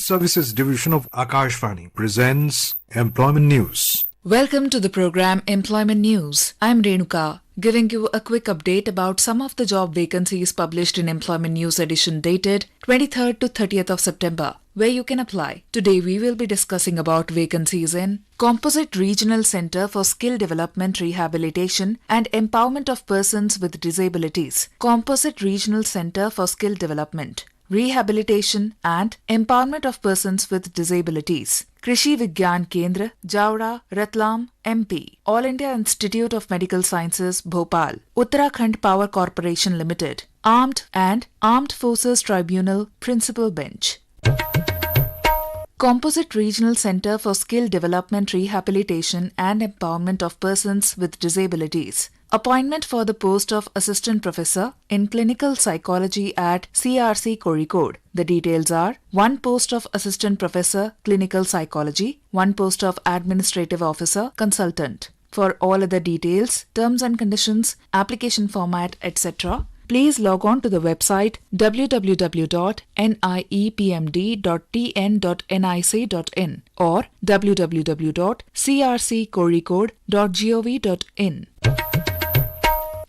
Services Division of Akashvani presents Employment News. Welcome to the program Employment News. I'm Renuka, giving you a quick update about some of the job vacancies published in Employment News edition dated 23rd to 30th of September, where you can apply. Today we will be discussing about vacancies in Composite Regional Center for Skill Development, Rehabilitation and Empowerment of Persons with Disabilities. Composite Regional Center for Skill Development, Rehabilitation and Empowerment of Persons with Disabilities. Krishi Vigyan Kendra, Jaora, Ratlam, MP. All India Institute of Medical Sciences, Bhopal. Uttarakhand Power Corporation Limited. Armed and Armed Forces Tribunal, Principal Bench. Composite Regional Center for Skill Development, Rehabilitation and Empowerment of Persons with Disabilities. Appointment for the post of Assistant Professor in Clinical Psychology at CRC Kozhikode. The details are 1 post of Assistant Professor Clinical Psychology, 1 post of Administrative Officer Consultant. For all other details, terms and conditions, application format, etc., please log on to the website www.niepmd.tn.nic.in or www.crckozhikode.gov.in.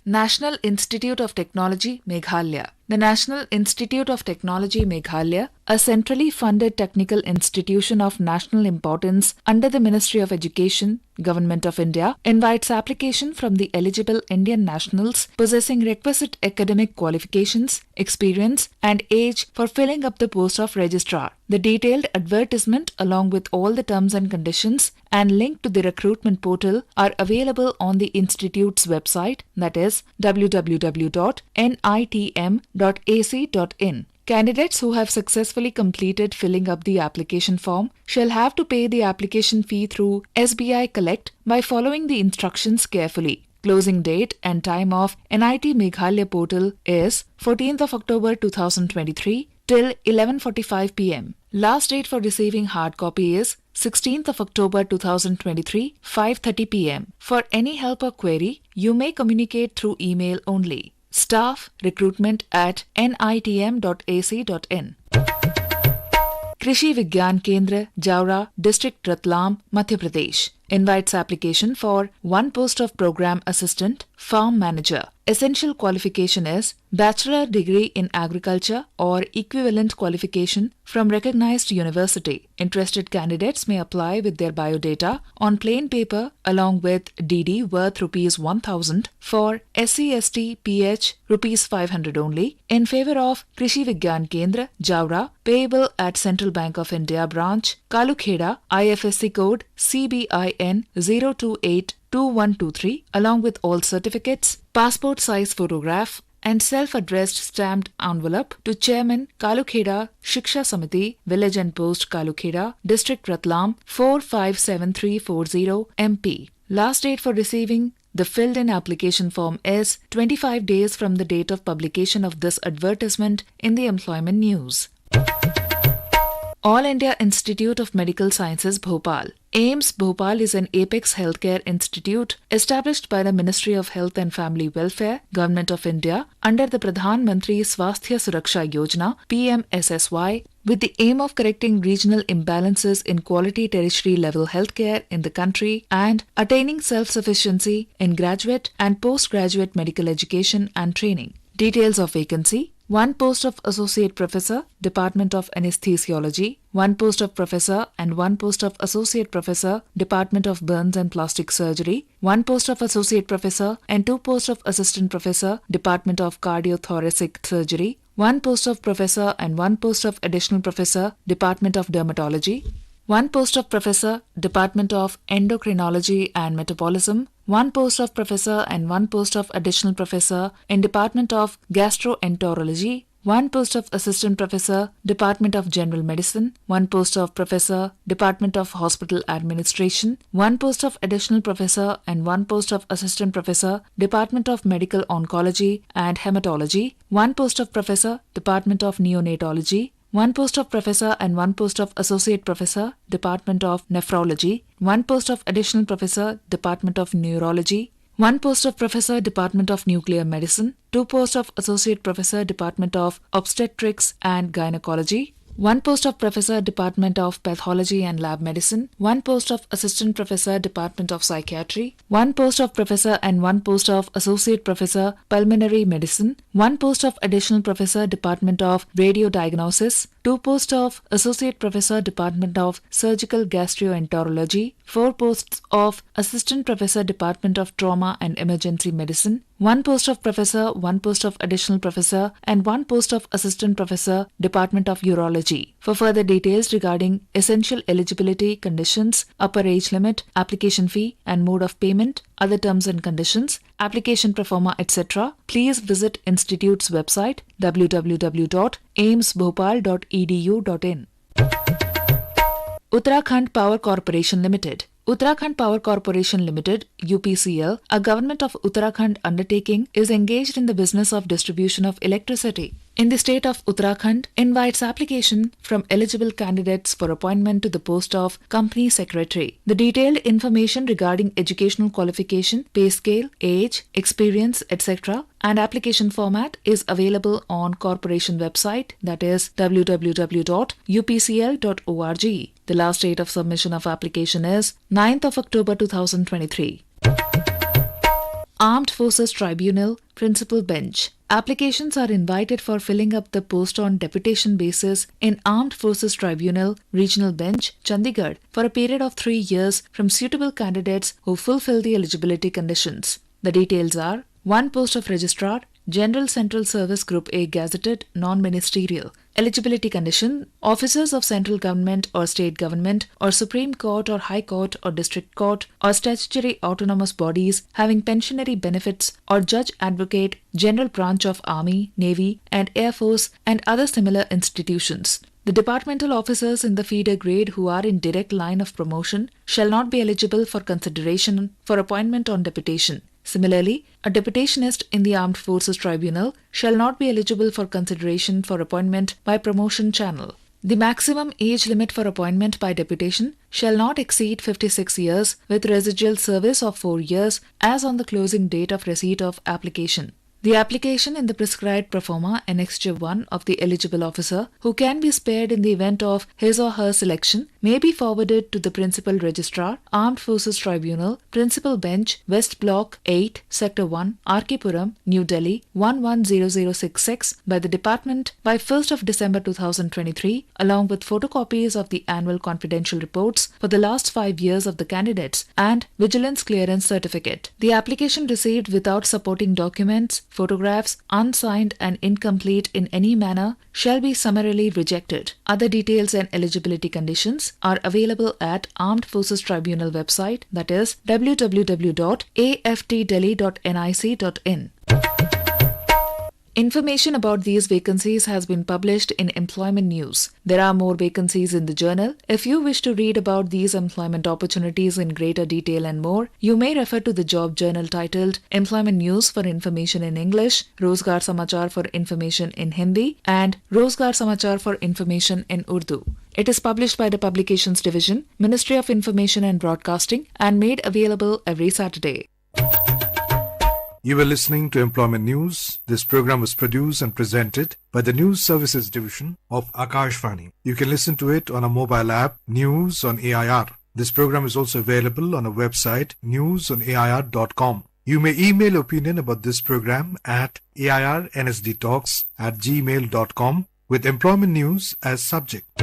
National Institute of Technology, Meghalaya. The National Institute of Technology, Meghalaya, a centrally funded technical institution of national importance under the Ministry of Education, Government of India, invites application from the eligible Indian nationals possessing requisite academic qualifications, experience, and age for filling up the post of registrar. The detailed advertisement along with all the terms and conditions and link to the recruitment portal are available on the institute's website, that is www.nitm.ac.in. Candidates who have successfully completed filling up the application form shall have to pay the application fee through SBI Collect by following the instructions carefully. Closing date and time of NIT Meghalaya portal is 14th of October 2023 till 11:45 p.m. Last date for receiving hard copy is 16th of October 2023, 5:30 p.m. For any help or query, you may communicate through email only. Staff recruitment at nitm.ac.in. Krishi Vigyan Kendra, Jaora, District Ratlam, Madhya Pradesh invites application for 1 post of Program Assistant, Farm Manager. Essential qualification is Bachelor degree in Agriculture or equivalent qualification from recognized university. Interested candidates may apply with their biodata on plain paper along with DD worth ₹1,000 for SC/ST PH ₹500 only in favor of Krishi Vigyan Kendra, Jaora, payable at Central Bank of India branch, Kalukheda, IFSC code CBIN 0282123 along with all certificates, passport size photograph and self-addressed stamped envelope to Chairman Kalukheda Shiksha Samiti, Village and Post Kalukheda, District Ratlam 457340 MP. Last date for receiving the filled-in application form is 25 days from the date of publication of this advertisement in the Employment News. All India Institute of Medical Sciences, Bhopal. AIIMS Bhopal is an apex healthcare institute established by the Ministry of Health and Family Welfare, Government of India, under the Pradhan Mantri Swasthya Suraksha Yojana (PMSSY), with the aim of correcting regional imbalances in quality tertiary-level healthcare in the country and attaining self-sufficiency in graduate and postgraduate medical education and training. Details of vacancy: 1 post of Associate Professor, Department of Anesthesiology, 1 post of Professor and 1 post of Associate Professor, Department of Burns and Plastic Surgery, 1 post of Associate Professor and 2 posts of Assistant Professor, Department of Cardiothoracic Surgery, 1 post of Professor and 1 post of Additional Professor, Department of Dermatology, 1 post of Professor, Department of Endocrinology and Metabolism, 1 post of Professor and 1 post of Additional Professor in Department of Gastroenterology, 1 post of Assistant Professor, Department of General Medicine, 1 post of Professor, Department of Hospital Administration, 1 post of Additional Professor and 1 post of Assistant Professor, Department of Medical Oncology and Hematology, 1 post of Professor, Department of Neonatology, 1 post of Professor and 1 post of Associate Professor, Department of Nephrology, 1 post of Additional Professor, Department of Neurology, 1 post of Professor, Department of Nuclear Medicine, 2 posts of Associate Professor, Department of Obstetrics and Gynecology, 1 post of Professor, Department of Pathology and Lab Medicine, 1 post of Assistant Professor, Department of Psychiatry, 1 post of Professor and 1 post of Associate Professor, Pulmonary Medicine, 1 post of Additional Professor, Department of Radiodiagnosis, 2 posts of Associate Professor, Department of Surgical Gastroenterology, 4 posts of Assistant Professor, Department of Trauma and Emergency Medicine, 1 post of Professor, 1 post of Additional Professor, and 1 post of Assistant Professor, Department of Urology. For further details regarding essential eligibility conditions, upper age limit, application fee, and mode of payment, other terms and conditions, application proforma, etc., please visit Institute's website www.aimsbhopal.edu.in. Uttarakhand Power Corporation Limited. Uttarakhand Power Corporation Limited, UPCL, a government of Uttarakhand undertaking, is engaged in the business of distribution of electricity in the state of Uttarakhand, invites application from eligible candidates for appointment to the post of Company Secretary. The detailed information regarding educational qualification, pay scale, age, experience, etc. and application format is available on corporation website, that is www.upcl.org. The last date of submission of application is 9th of October 2023. Armed Forces Tribunal, Principal Bench. Applications are invited for filling up the post on deputation basis in Armed Forces Tribunal, Regional Bench, Chandigarh for a period of 3 years from suitable candidates who fulfill the eligibility conditions. The details are 1 post of Registrar, General Central Service Group A Gazetted, Non-Ministerial. Eligibility condition: officers of central government or state government or Supreme Court or High Court or District Court or statutory autonomous bodies having pensionary benefits or judge advocate, General Branch of Army, Navy and Air Force and other similar institutions. The departmental officers in the feeder grade who are in direct line of promotion shall not be eligible for consideration for appointment on deputation. Similarly, a deputationist in the Armed Forces Tribunal shall not be eligible for consideration for appointment by promotion channel. The maximum age limit for appointment by deputation shall not exceed 56 years with residual service of 4 years as on the closing date of receipt of application. The application in the prescribed proforma annexure 1 of the eligible officer, who can be spared in the event of his or her selection, may be forwarded to the Principal Registrar, Armed Forces Tribunal, Principal Bench, West Block 8, Sector 1, R.K. Puram, New Delhi 110066 by the Department by 1st of December 2023, along with photocopies of the annual confidential reports for the last 5 years of the candidates and Vigilance Clearance Certificate. The application received without supporting documents, photographs, unsigned and incomplete in any manner shall be summarily rejected. Other details and eligibility conditions are available at Armed Forces Tribunal website, that is www.aftdelhi.nic.in. Information about these vacancies has been published in Employment News. There are more vacancies in the journal. If you wish to read about these employment opportunities in greater detail and more, you may refer to the job journal titled Employment News for information in English, Rozgar Samachar for information in Hindi, and Rozgar Samachar for information in Urdu. It is published by the Publications Division, Ministry of Information and Broadcasting, and made available every Saturday. You were listening to Employment News. This program was produced and presented by the News Services Division of Akashvani. You can listen to it on a mobile app, News on AIR. This program is also available on our website, newsonair.com. You may email opinion about this program at airnsdtalks@gmail.com with Employment News as subject.